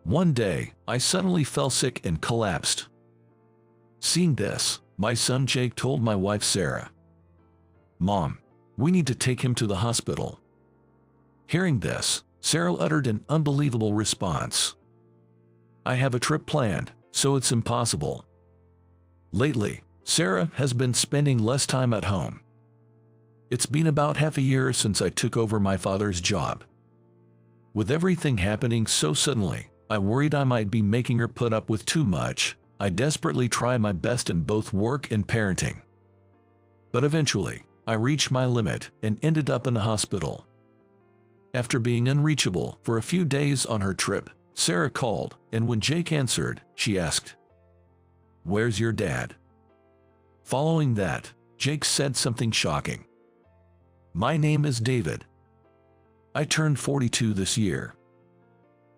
One day, I suddenly fell sick and collapsed. Seeing this, my son Jake told my wife Sarah, "Mom, we need to take him to the hospital." Hearing this, Sarah uttered an unbelievable response. "I have a trip planned, so it's impossible." Lately, Sarah has been spending less time at home. It's been about half a year since I took over my father's job. With everything happening so suddenly, I worried I might be making her put up with too much. I desperately tried my best in both work and parenting. But eventually, I reached my limit and ended up in the hospital. After being unreachable for a few days on her trip, Sarah called, and when Jake answered, she asked, "Where's your dad?" Following that, Jake said something shocking. "My name is David. I turned 42 this year.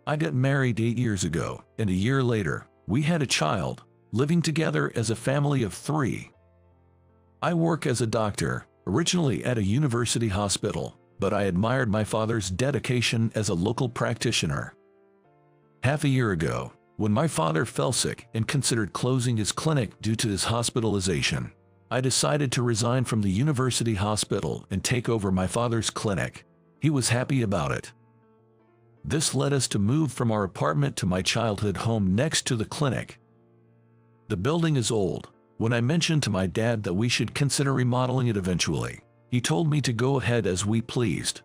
I got married 8 years ago, and a year later, we had a child, living together as a family of 3. I work as a doctor, originally at a university hospital, but I admired my father's dedication as a local practitioner. Half a year ago, when my father fell sick and considered closing his clinic due to his hospitalization, I decided to resign from the university hospital and take over my father's clinic. He was happy about it. This led us to move from our apartment to my childhood home next to the clinic. The building is old. When I mentioned to my dad that we should consider remodeling it eventually, he told me to go ahead as we pleased.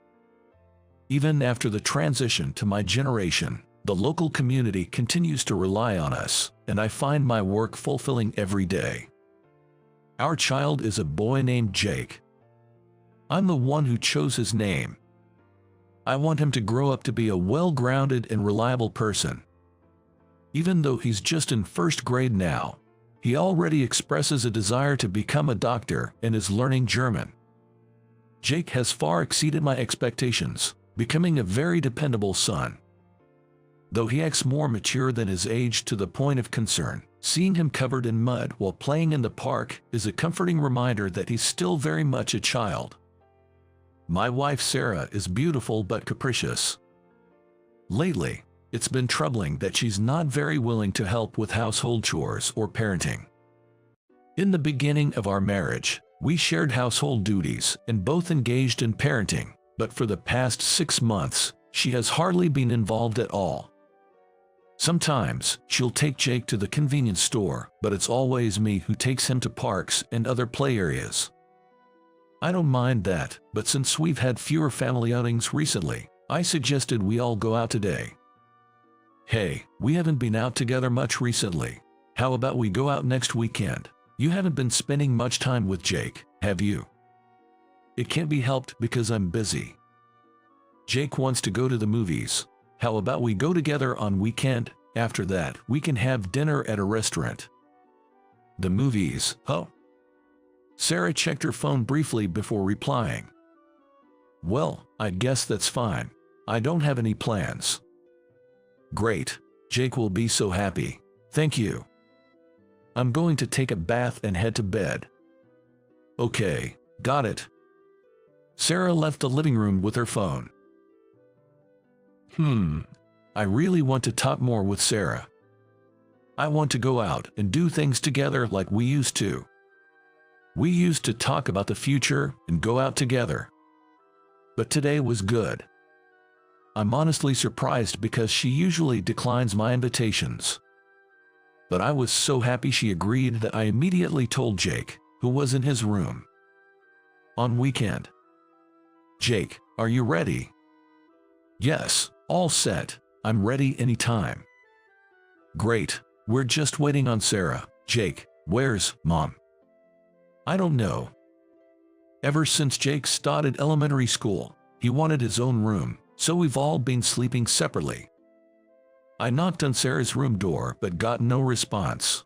Even after the transition to my generation, the local community continues to rely on us, and I find my work fulfilling every day. Our child is a boy named Jake. I'm the one who chose his name. I want him to grow up to be a well-grounded and reliable person. Even though he's just in first grade now, he already expresses a desire to become a doctor and is learning German. Jake has far exceeded my expectations, becoming a very dependable son. Though he acts more mature than his age to the point of concern, seeing him covered in mud while playing in the park is a comforting reminder that he's still very much a child. My wife Sarah is beautiful but capricious. Lately, it's been troubling that she's not very willing to help with household chores or parenting. In the beginning of our marriage, we shared household duties and both engaged in parenting, but for the past 6 months, she has hardly been involved at all. Sometimes, she'll take Jake to the convenience store, but it's always me who takes him to parks and other play areas. I don't mind that, but since we've had fewer family outings recently, I suggested we all go out today. "Hey, we haven't been out together much recently. How about we go out next weekend? You haven't been spending much time with Jake, have you?" "It can't be helped because I'm busy. Jake wants to go to the movies. How about we go together on weekend? After that, we can have dinner at a restaurant." "The movies, huh?" Sarah checked her phone briefly before replying. "Well, I guess that's fine. I don't have any plans." "Great. Jake will be so happy. Thank you. I'm going to take a bath and head to bed." "Okay, got it." Sarah left the living room with her phone. I really want to talk more with Sarah. I want to go out and do things together like we used to. We used to talk about the future and go out together. But today was good. I'm honestly surprised because she usually declines my invitations. But I was so happy she agreed that I immediately told Jake, who was in his room. "On weekend." "Jake, are you ready?" "Yes, all set. I'm ready anytime." "Great, we're just waiting on Sarah." "Jake, where's Mom?" "I don't know. Ever since Jake started elementary school, he wanted his own room, so we've all been sleeping separately." I knocked on Sarah's room door but got no response.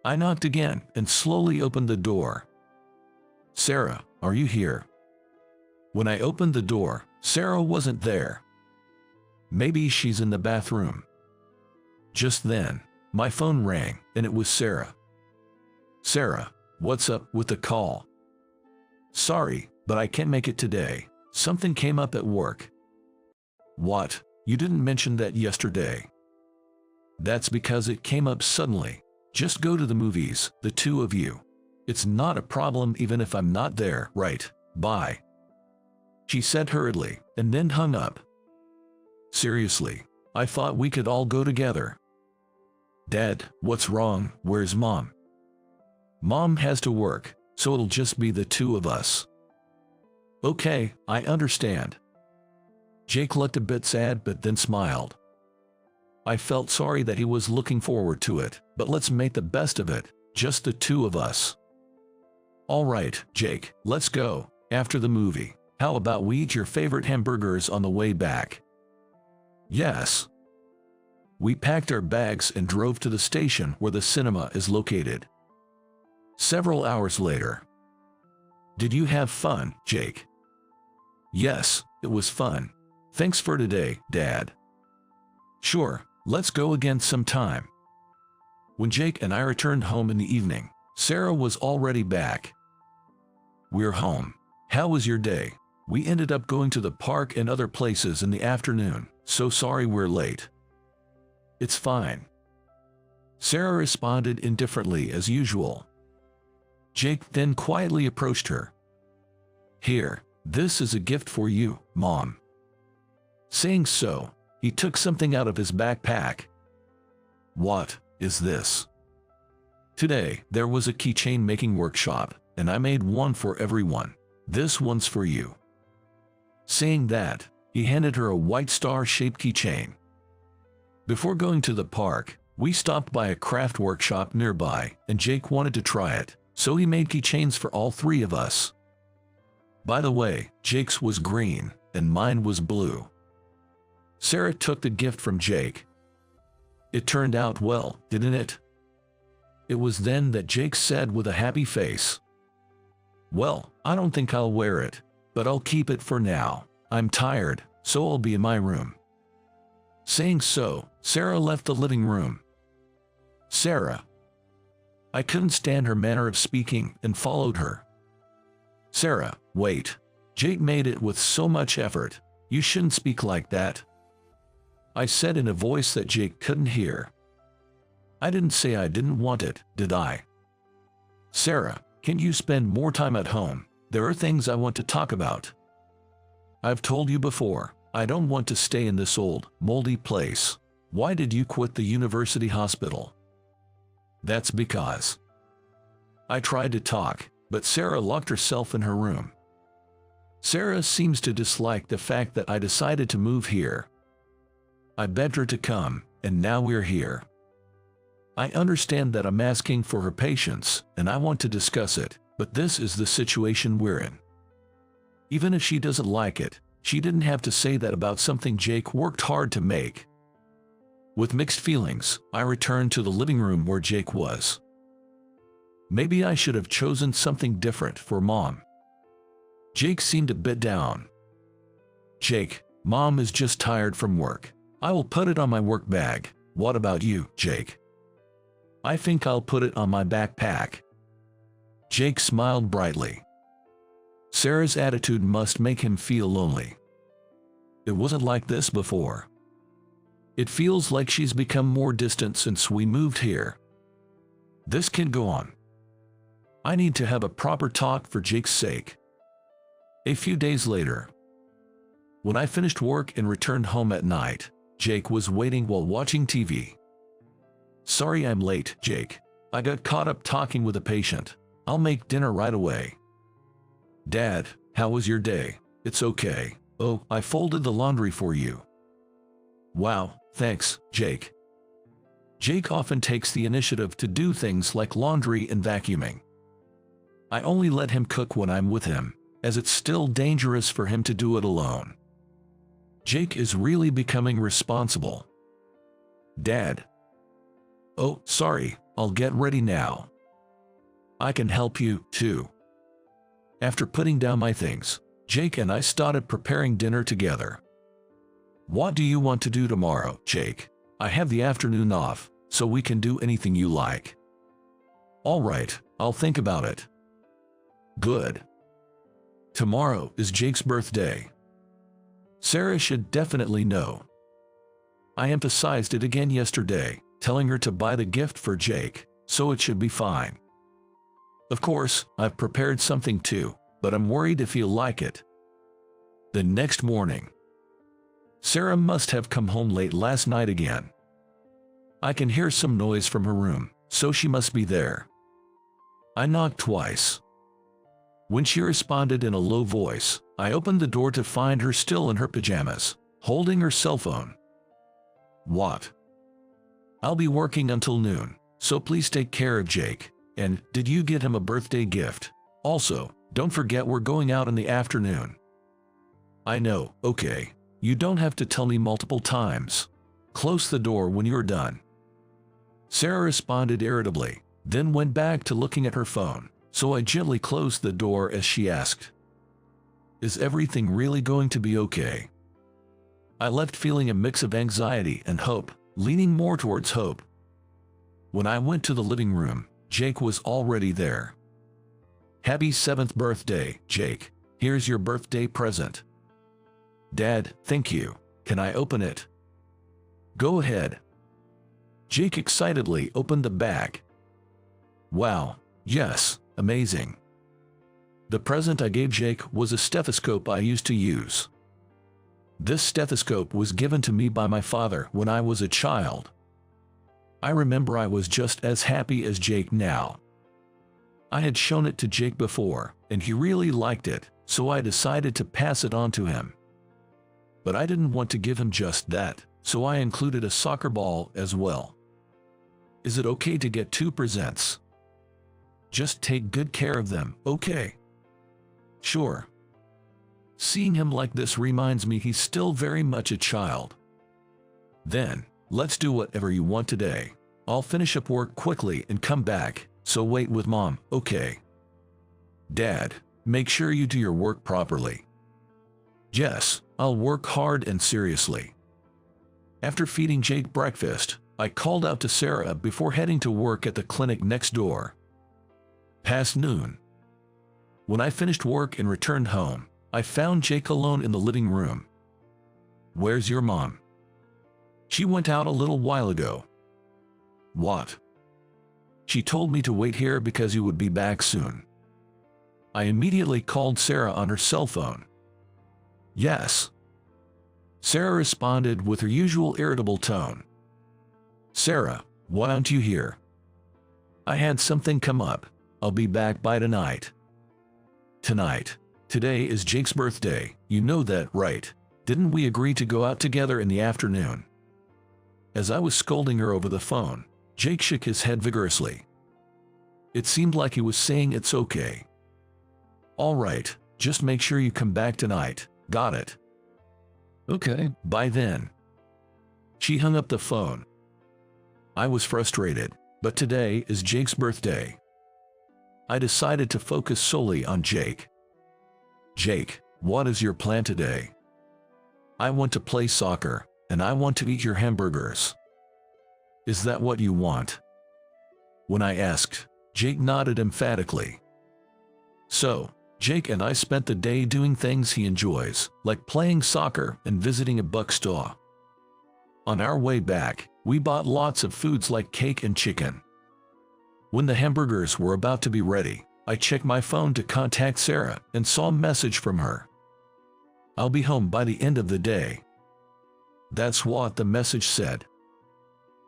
I knocked again and slowly opened the door. "Sarah, are you here?" When I opened the door, Sarah wasn't there. Maybe she's in the bathroom. Just then, my phone rang and it was Sarah. "Sarah, what's up with the call?" "Sorry, but I can't make it today. Something came up at work." "What? You didn't mention that yesterday." That's because it came up suddenly. Just go to the movies, the two of you. It's not a problem even if I'm not there, right? Bye. She said hurriedly, and then hung up. Seriously, I thought we could all go together. Dad, what's wrong? Where's Mom? Mom has to work, so it'll just be the two of us. Okay, I understand. Jake looked a bit sad but then smiled. I felt sorry that he was looking forward to it, but let's make the best of it, just the two of us. All right, Jake, let's go. After the movie, how about we eat your favorite hamburgers on the way back? Yes. We packed our bags and drove to the station where the cinema is located. Several hours later. Did you have fun, Jake? Yes, it was fun. Thanks for today, Dad. Sure, let's go again sometime. When Jake and I returned home in the evening, Sarah was already back. We're home. How was your day? We ended up going to the park and other places in the afternoon, so sorry we're late. It's fine. Sarah responded indifferently as usual. Jake then quietly approached her. Here, this is a gift for you, Mom. Saying so, he took something out of his backpack. What is this? Today, there was a keychain making workshop, and I made one for everyone. This one's for you. Saying that, he handed her a white star-shaped keychain. Before going to the park, we stopped by a craft workshop nearby, and Jake wanted to try it, so he made keychains for all three of us. By the way, Jake's was green, and mine was blue. Sarah took the gift from Jake. It turned out well, didn't it? It was then that Jake said with a happy face, "Well, I don't think I'll wear it, but I'll keep it for now. I'm tired, so I'll be in my room." Saying so, Sarah left the living room. Sarah. I couldn't stand her manner of speaking and followed her. Sarah, wait. Jake made it with so much effort. You shouldn't speak like that. I said in a voice that Jake couldn't hear. I didn't say I didn't want it, did I? Sarah, can't you spend more time at home? There are things I want to talk about. I've told you before, I don't want to stay in this old, moldy place. Why did you quit the university hospital? That's because. I tried to talk, but Sarah locked herself in her room. Sarah seems to dislike the fact that I decided to move here. I begged her to come, and now we're here. I understand that I'm asking for her patience, and I want to discuss it, but this is the situation we're in. Even if she doesn't like it, she didn't have to say that about something Jake worked hard to make. With mixed feelings, I returned to the living room where Jake was. Maybe I should have chosen something different for Mom. Jake seemed a bit down. Jake, Mom is just tired from work. I will put it on my work bag. What about you, Jake? I think I'll put it on my backpack. Jake smiled brightly. Sarah's attitude must make him feel lonely. It wasn't like this before. It feels like she's become more distant since we moved here. This can't go on. I need to have a proper talk for Jake's sake. A few days later, when I finished work and returned home at night, Jake was waiting while watching TV. Sorry I'm late, Jake. I got caught up talking with a patient. I'll make dinner right away. Dad, how was your day? It's okay. Oh, I folded the laundry for you. Wow, thanks, Jake. Jake often takes the initiative to do things like laundry and vacuuming. I only let him cook when I'm with him, as it's still dangerous for him to do it alone. Jake is really becoming responsible. Dad. Oh, sorry, I'll get ready now. I can help you, too. After putting down my things, Jake and I started preparing dinner together. What do you want to do tomorrow, Jake? I have the afternoon off, so we can do anything you like. All right, I'll think about it. Good. Tomorrow is Jake's birthday. Sarah should definitely know. I emphasized it again yesterday, telling her to buy the gift for Jake, so it should be fine. Of course, I've prepared something too, but I'm worried if he'll like it. The next morning, Sarah must have come home late last night again. I can hear some noise from her room, so she must be there. I knocked twice. When she responded in a low voice, I opened the door to find her still in her pajamas, holding her cell phone. What? I'll be working until noon, so please take care of Jake. And did you get him a birthday gift? Also, don't forget we're going out in the afternoon. I know, okay. You don't have to tell me multiple times. Close the door when you're done. Sarah responded irritably, then went back to looking at her phone, so I gently closed the door as she asked, "Is everything really going to be okay?" I left feeling a mix of anxiety and hope, leaning more towards hope. When I went to the living room, Jake was already there. "Happy 7th birthday, Jake. Here's your birthday present." "Dad, thank you. Can I open it?" "Go ahead." Jake excitedly opened the bag. "Wow, yes, amazing." The present I gave Jake was a stethoscope I used to use. This stethoscope was given to me by my father when I was a child. I remember I was just as happy as Jake now. I had shown it to Jake before, and he really liked it, so I decided to pass it on to him. But I didn't want to give him just that, so I included a soccer ball as well. "Is it okay to get 2 presents? Just take good care of them, okay?" "Sure." Seeing him like this reminds me he's still very much a child. "Then, let's do whatever you want today. I'll finish up work quickly and come back, so wait with Mom, okay?" "Dad, make sure you do your work properly." "Yes, I'll work hard and seriously." After feeding Jake breakfast, I called out to Sarah before heading to work at the clinic next door. Past noon. When I finished work and returned home, I found Jake alone in the living room. "Where's your mom?" "She went out a little while ago." "What?" "She told me to wait here because you would be back soon." I immediately called Sarah on her cell phone. "Yes." Sarah responded with her usual irritable tone. "Sarah, why aren't you here?" "I had something come up. I'll be back by tonight." "Tonight? Today is Jake's birthday, you know that, right? Didn't we agree to go out together in the afternoon?" As I was scolding her over the phone, Jake shook his head vigorously. It seemed like he was saying it's okay. "All right, just make sure you come back tonight, got it?" "Okay, bye then." She hung up the phone. I was frustrated, but today is Jake's birthday. I decided to focus solely on Jake. "Jake, what is your plan today?" "I want to play soccer, and I want to eat your hamburgers." "Is that what you want?" When I asked, Jake nodded emphatically. So, Jake and I spent the day doing things he enjoys, like playing soccer and visiting a bookstore. On our way back, we bought lots of foods like cake and chicken. When the hamburgers were about to be ready, I checked my phone to contact Sarah and saw a message from her. "I'll be home by the end of the day." That's what the message said.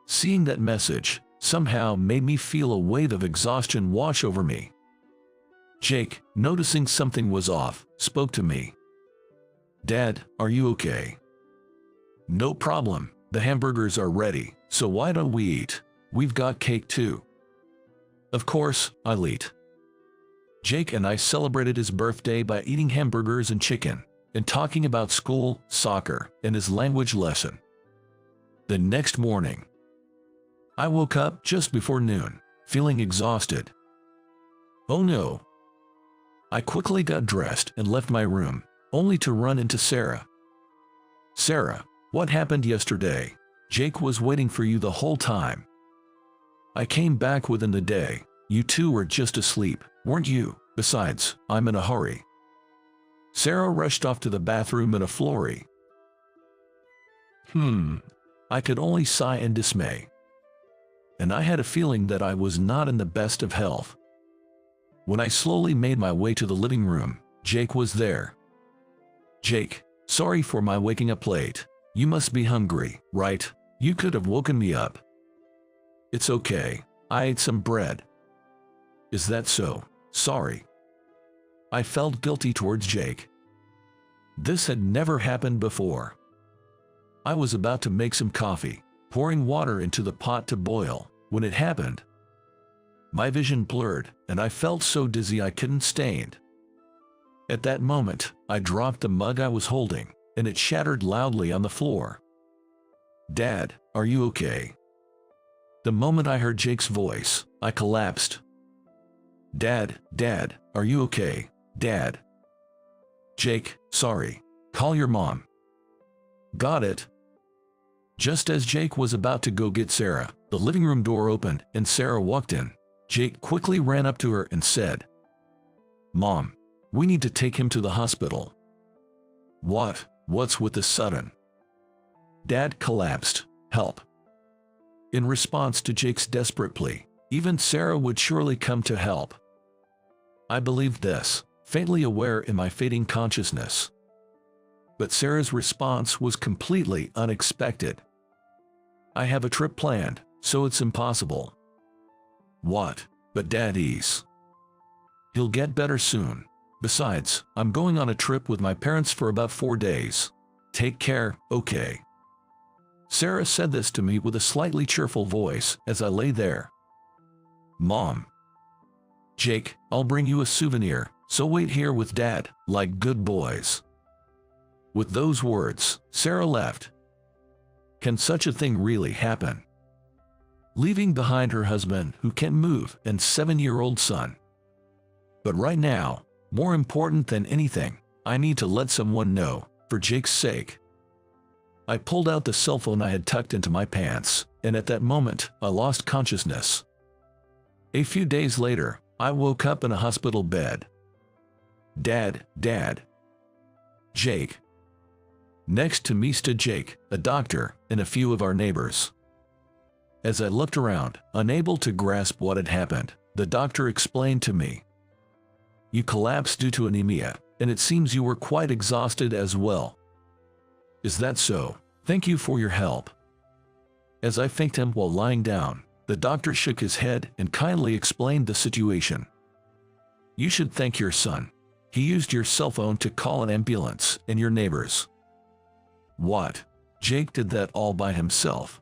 Seeing that message somehow made me feel a wave of exhaustion wash over me. Jake, noticing something was off, spoke to me. "Dad, are you okay?" "No problem, the hamburgers are ready, so why don't we eat? We've got cake too." Of course, I'll eat. Jake and I celebrated his birthday by eating hamburgers and chicken, and talking about school, soccer, and his language lesson. The next morning, I woke up just before noon, feeling exhausted. Oh no! I quickly got dressed and left my room, only to run into Sarah. "Sarah, what happened yesterday? Jake was waiting for you the whole time." "I came back within the day. You two were just asleep, weren't you? Besides, I'm in a hurry." Sarah rushed off to the bathroom in a flurry. I could only sigh in dismay. and I had a feeling that I was not in the best of health. When I slowly made my way to the living room, Jake was there. "Jake, sorry for my waking up late. You must be hungry, right? You could have woken me up." "It's okay. I ate some bread." "Is that so? Sorry." I felt guilty towards Jake. This had never happened before. I was about to make some coffee, pouring water into the pot to boil, when it happened. My vision blurred, and I felt so dizzy I couldn't stand. At that moment, I dropped the mug I was holding, and it shattered loudly on the floor. "Dad, are you okay?" The moment I heard Jake's voice, I collapsed. Dad, are you okay? Dad." "Jake, sorry. Call your mom." "Got it." Just as Jake was about to go get Sarah, the living room door opened and Sarah walked in. Jake quickly ran up to her and said, "Mom, we need to take him to the hospital." What's with the sudden?" Dad collapsed. "Help." In response to Jake's desperate plea, even Sarah would surely come to help. I believed this, faintly aware in my fading consciousness. But Sarah's response was completely unexpected. "I have a trip planned, so it's impossible." "What? But Daddy's. He'll get better soon. Besides, I'm going on a trip with my parents for about 4 days. Take care, okay?" Sarah said this to me with a slightly cheerful voice as I lay there. "Mom." "Jake, I'll bring you a souvenir, so wait here with Dad, like good boys." With those words, Sarah left. Can such a thing really happen? Leaving behind her husband who can't move and 7-year-old son. But right now, more important than anything, I need to let someone know, for Jake's sake. I pulled out the cell phone I had tucked into my pants, and at that moment, I lost consciousness. A few days later, I woke up in a hospital bed. Dad. Jake. Next to me stood Jake, a doctor, and a few of our neighbors. As I looked around, unable to grasp what had happened, the doctor explained to me. "You collapsed due to anemia, and it seems you were quite exhausted as well." "Is that so? Thank you for your help." As I thanked him while lying down, the doctor shook his head and kindly explained the situation. "You should thank your son. He used your cell phone to call an ambulance and your neighbors." "What? Jake did that all by himself?"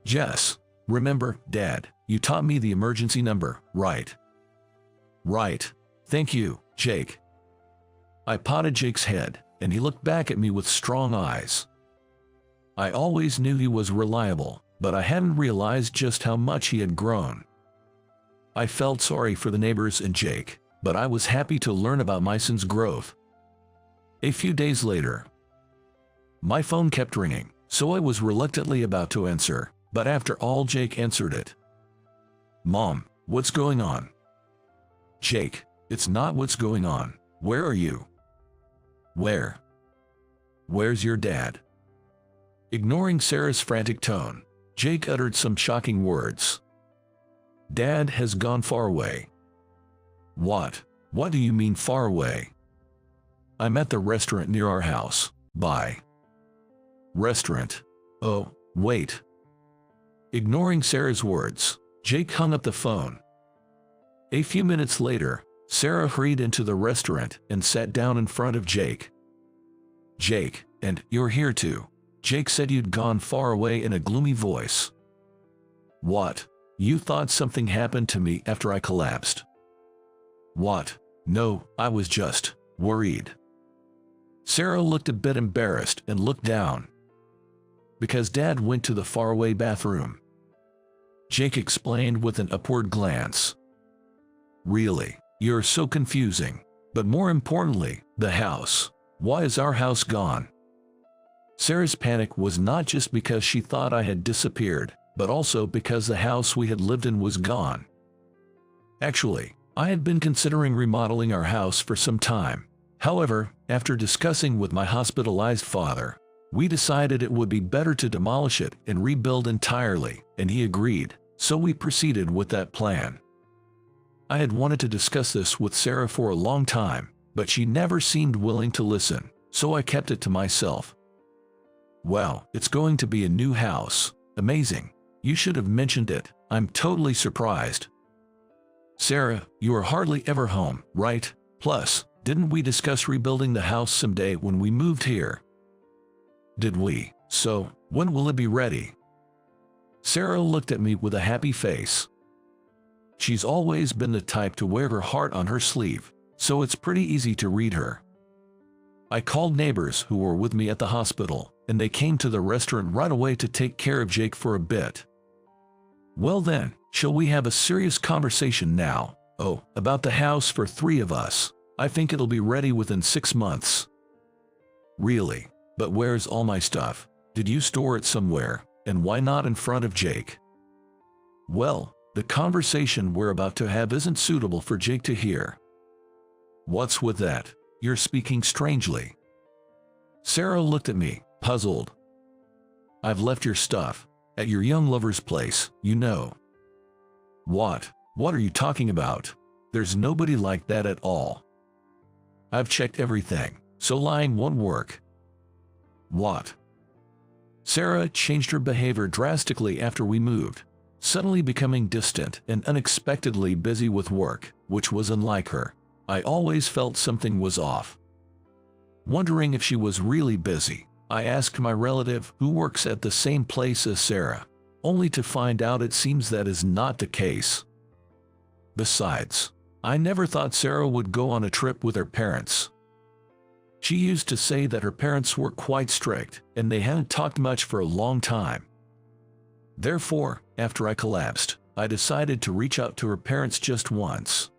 "Yes. Remember, Dad, you taught me the emergency number, right?" "Right. Thank you, Jake." I patted Jake's head, and he looked back at me with strong eyes. I always knew he was reliable, but I hadn't realized just how much he had grown. I felt sorry for the neighbors and Jake, but I was happy to learn about my son's growth. A few days later, my phone kept ringing, so I was reluctantly about to answer, but after all Jake answered it. "Mom, what's going on?" "Jake, it's not what's going on. Where are you?" Where's your dad?" Ignoring Sarah's frantic tone, Jake uttered some shocking words. "Dad has gone far away." What do you mean far away?" "I'm at the restaurant near our house. Bye." "Restaurant? Oh, wait." Ignoring Sarah's words, Jake hung up the phone. A few minutes later, Sarah hurried into the restaurant and sat down in front of Jake. "Jake, and you're here too." Jake said you'd gone far away in a gloomy voice. "What? You thought something happened to me after I collapsed?" "What? No, I was just worried." Sarah looked a bit embarrassed and looked down. "Because Dad went to the faraway bathroom," Jake explained with an upward glance. "Really? You're so confusing. But more importantly, the house. Why is our house gone?" Sarah's panic was not just because she thought I had disappeared, but also because the house we had lived in was gone. Actually, I had been considering remodeling our house for some time. However, after discussing with my hospitalized father, we decided it would be better to demolish it and rebuild entirely, and he agreed. So we proceeded with that plan. I had wanted to discuss this with Sarah for a long time, but she never seemed willing to listen, so I kept it to myself. Wow, it's going to be a new house. Amazing. You should have mentioned it. I'm totally surprised. Sarah, you are hardly ever home, right? Plus, didn't we discuss rebuilding the house someday when we moved here? Did we? So, when will it be ready? Sarah looked at me with a happy face. She's always been the type to wear her heart on her sleeve, so it's pretty easy to read her. I called neighbors who were with me at the hospital, and they came to the restaurant right away to take care of Jake for a bit. Well then, shall we have a serious conversation now? Oh, about the house for 3 of us. I think it'll be ready within 6 months. Really? But where's all my stuff? Did you store it somewhere? And why not in front of Jake? Well, the conversation we're about to have isn't suitable for Jake to hear. What's with that? You're speaking strangely. Sarah looked at me, puzzled. I've left your stuff at your young lover's place, you know. What? What are you talking about? There's nobody like that at all. I've checked everything, so lying won't work. What? Sarah changed her behavior drastically after we moved, suddenly becoming distant and unexpectedly busy with work, which was unlike her. I always felt something was off. Wondering if she was really busy, I asked my relative who works at the same place as Sarah, only to find out it seems that is not the case. Besides, I never thought Sarah would go on a trip with her parents. She used to say that her parents were quite strict and they hadn't talked much for a long time. Therefore, after I collapsed, I decided to reach out to her parents just once.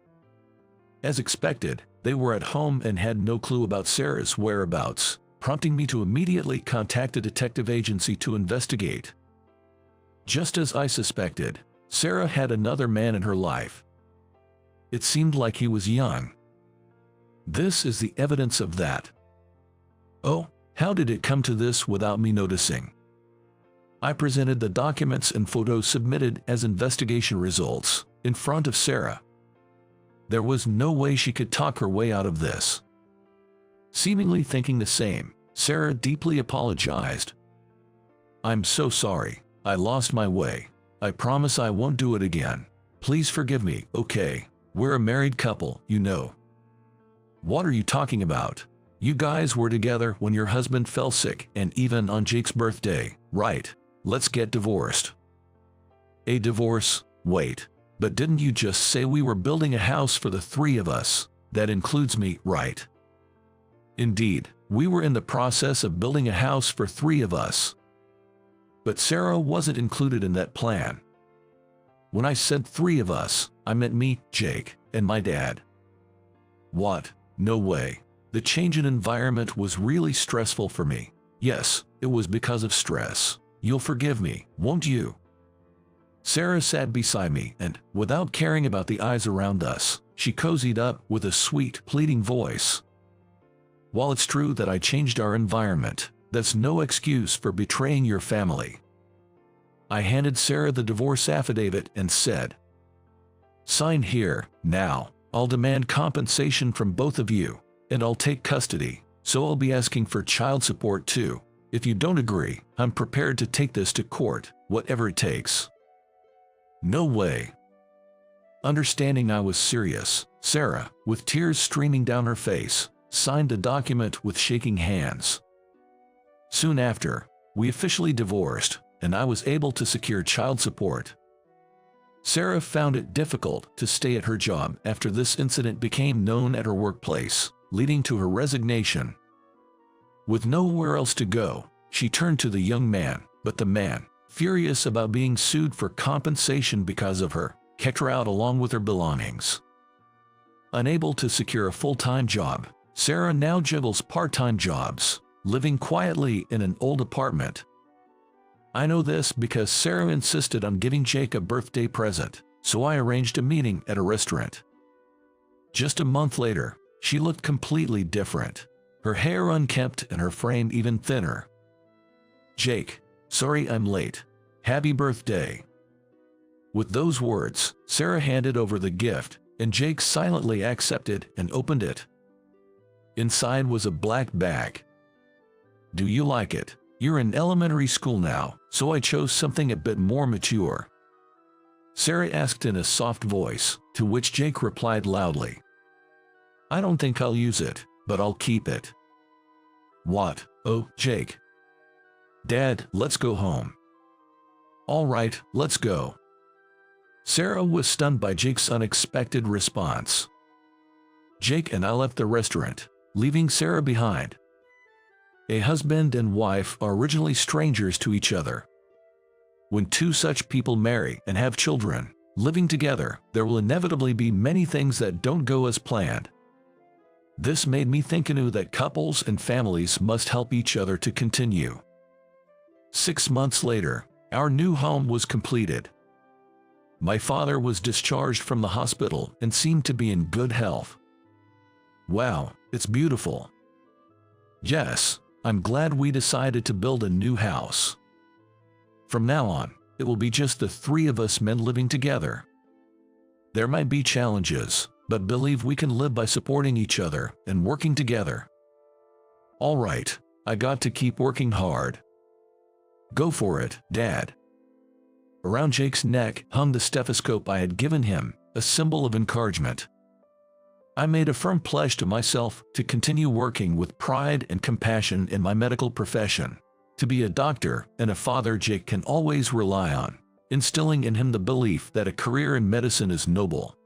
As expected, they were at home and had no clue about Sarah's whereabouts, prompting me to immediately contact a detective agency to investigate. Just as I suspected, Sarah had another man in her life. It seemed like he was young. This is the evidence of that. Oh, how did it come to this without me noticing? I presented the documents and photos submitted as investigation results in front of Sarah. There was no way she could talk her way out of this. Seemingly thinking the same, Sarah deeply apologized. I'm so sorry. I lost my way. I promise I won't do it again. Please forgive me, okay? We're a married couple, you know. What are you talking about? You guys were together when your husband fell sick and even on Jake's birthday, right? Let's get divorced. A divorce? Wait. But didn't you just say we were building a house for the 3 of us? That includes me, right? Indeed, we were in the process of building a house for 3 of us. But Sarah wasn't included in that plan. When I said 3 of us, I meant me, Jake, and my dad. What? No way. The change in environment was really stressful for me. Yes, it was because of stress. You'll forgive me, won't you? Sarah sat beside me and, without caring about the eyes around us, she cozied up with a sweet, pleading voice. While it's true that I changed our environment, that's no excuse for betraying your family. I handed Sarah the divorce affidavit and said, sign here, now. I'll demand compensation from both of you, and I'll take custody, so I'll be asking for child support too. If you don't agree, I'm prepared to take this to court, whatever it takes. No way. Understanding I was serious, Sarah, with tears streaming down her face, signed the document with shaking hands. Soon after, we officially divorced, and I was able to secure child support. Sarah found it difficult to stay at her job after this incident became known at her workplace, leading to her resignation. With nowhere else to go, she turned to the young man, but the man, furious about being sued for compensation because of her, kicked her out along with her belongings. Unable to secure a full-time job, Sarah now juggles part-time jobs, living quietly in an old apartment. I know this because Sarah insisted on giving Jake a birthday present, so I arranged a meeting at a restaurant. Just a month later, she looked completely different, her hair unkempt and her frame even thinner. Jake, sorry I'm late. Happy birthday. With those words, Sarah handed over the gift, and Jake silently accepted and opened it. Inside was a black bag. "Do you like it? You're in elementary school now, so I chose something a bit more mature," Sarah asked in a soft voice, to which Jake replied loudly, "I don't think I'll use it, but I'll keep it." "What? Oh, Jake." "Dad, let's go home." "All right, let's go." Sarah was stunned by Jake's unexpected response. Jake and I left the restaurant, leaving Sarah behind. A husband and wife are originally strangers to each other. When two such people marry and have children, living together, there will inevitably be many things that don't go as planned. This made me think anew that couples and families must help each other to continue. 6 months later, our new home was completed. My father was discharged from the hospital and seemed to be in good health. Wow, it's beautiful. Yes, I'm glad we decided to build a new house. From now on, it will be just the 3 of us men living together. There might be challenges, but believe we can live by supporting each other and working together. All right, I got to keep working hard. Go for it, Dad. Around Jake's neck hung the stethoscope I had given him, a symbol of encouragement. I made a firm pledge to myself to continue working with pride and compassion in my medical profession, to be a doctor and a father Jake can always rely on, instilling in him the belief that a career in medicine is noble.